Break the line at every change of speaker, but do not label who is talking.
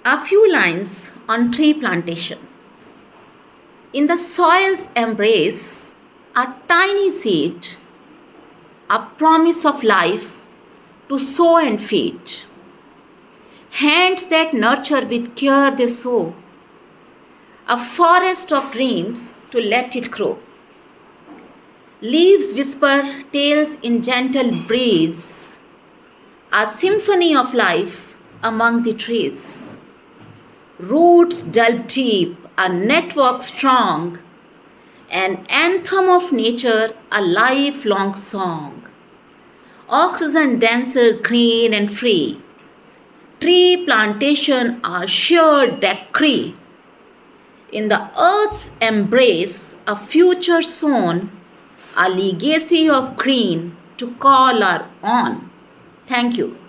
A few lines on tree plantation. In the soil's embrace, a tiny seed, a promise of life to sow and feed. Hands that nurture with care they sow, a forest of dreams to let it grow. Leaves whisper tales in gentle breeze, a symphony of life among the trees. Roots delve deep, a network strong, an anthem of nature, a lifelong song. Oxygen dancers green and free, tree plantation a sheer decree. In the earth's embrace, a future sown, a legacy of green to call our own. Thank you.